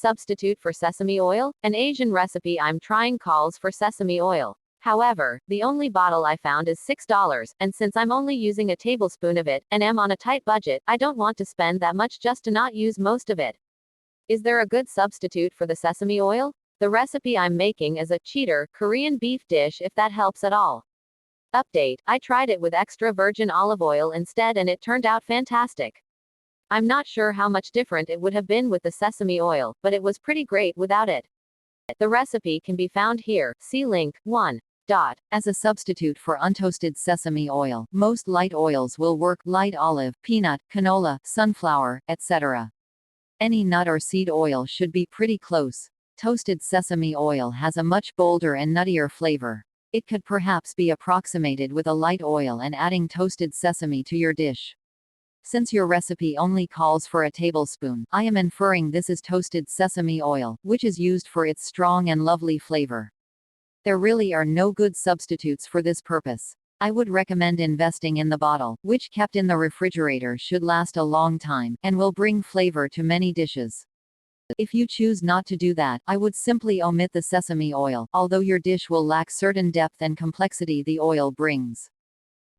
substitute for sesame oil? An Asian recipe I'm trying calls for sesame oil. However, the only bottle I found is $6, and since I'm only using a tablespoon of it, and am on a tight budget, I don't want to spend that much just to not use most of it. Is there a good substitute for the sesame oil? The recipe I'm making is a cheater Korean beef dish, if that helps at all. Update: I tried it with extra virgin olive oil instead and it turned out fantastic. I'm not sure how much different it would have been with the sesame oil, but it was pretty great without it. The recipe can be found here, see link 1. As a substitute for untoasted sesame oil, most light oils will work: light olive, peanut, canola, sunflower, etc. Any nut or seed oil should be pretty close. Toasted sesame oil has a much bolder and nuttier flavor. It could perhaps be approximated with a light oil and adding toasted sesame to your dish. Since your recipe only calls for a tablespoon, I am inferring this is toasted sesame oil, which is used for its strong and lovely flavor. There really are no good substitutes for this purpose. I would recommend investing in the bottle, which kept in the refrigerator should last a long time, and will bring flavor to many dishes. If you choose not to do that, I would simply omit the sesame oil, although your dish will lack certain depth and complexity the oil brings.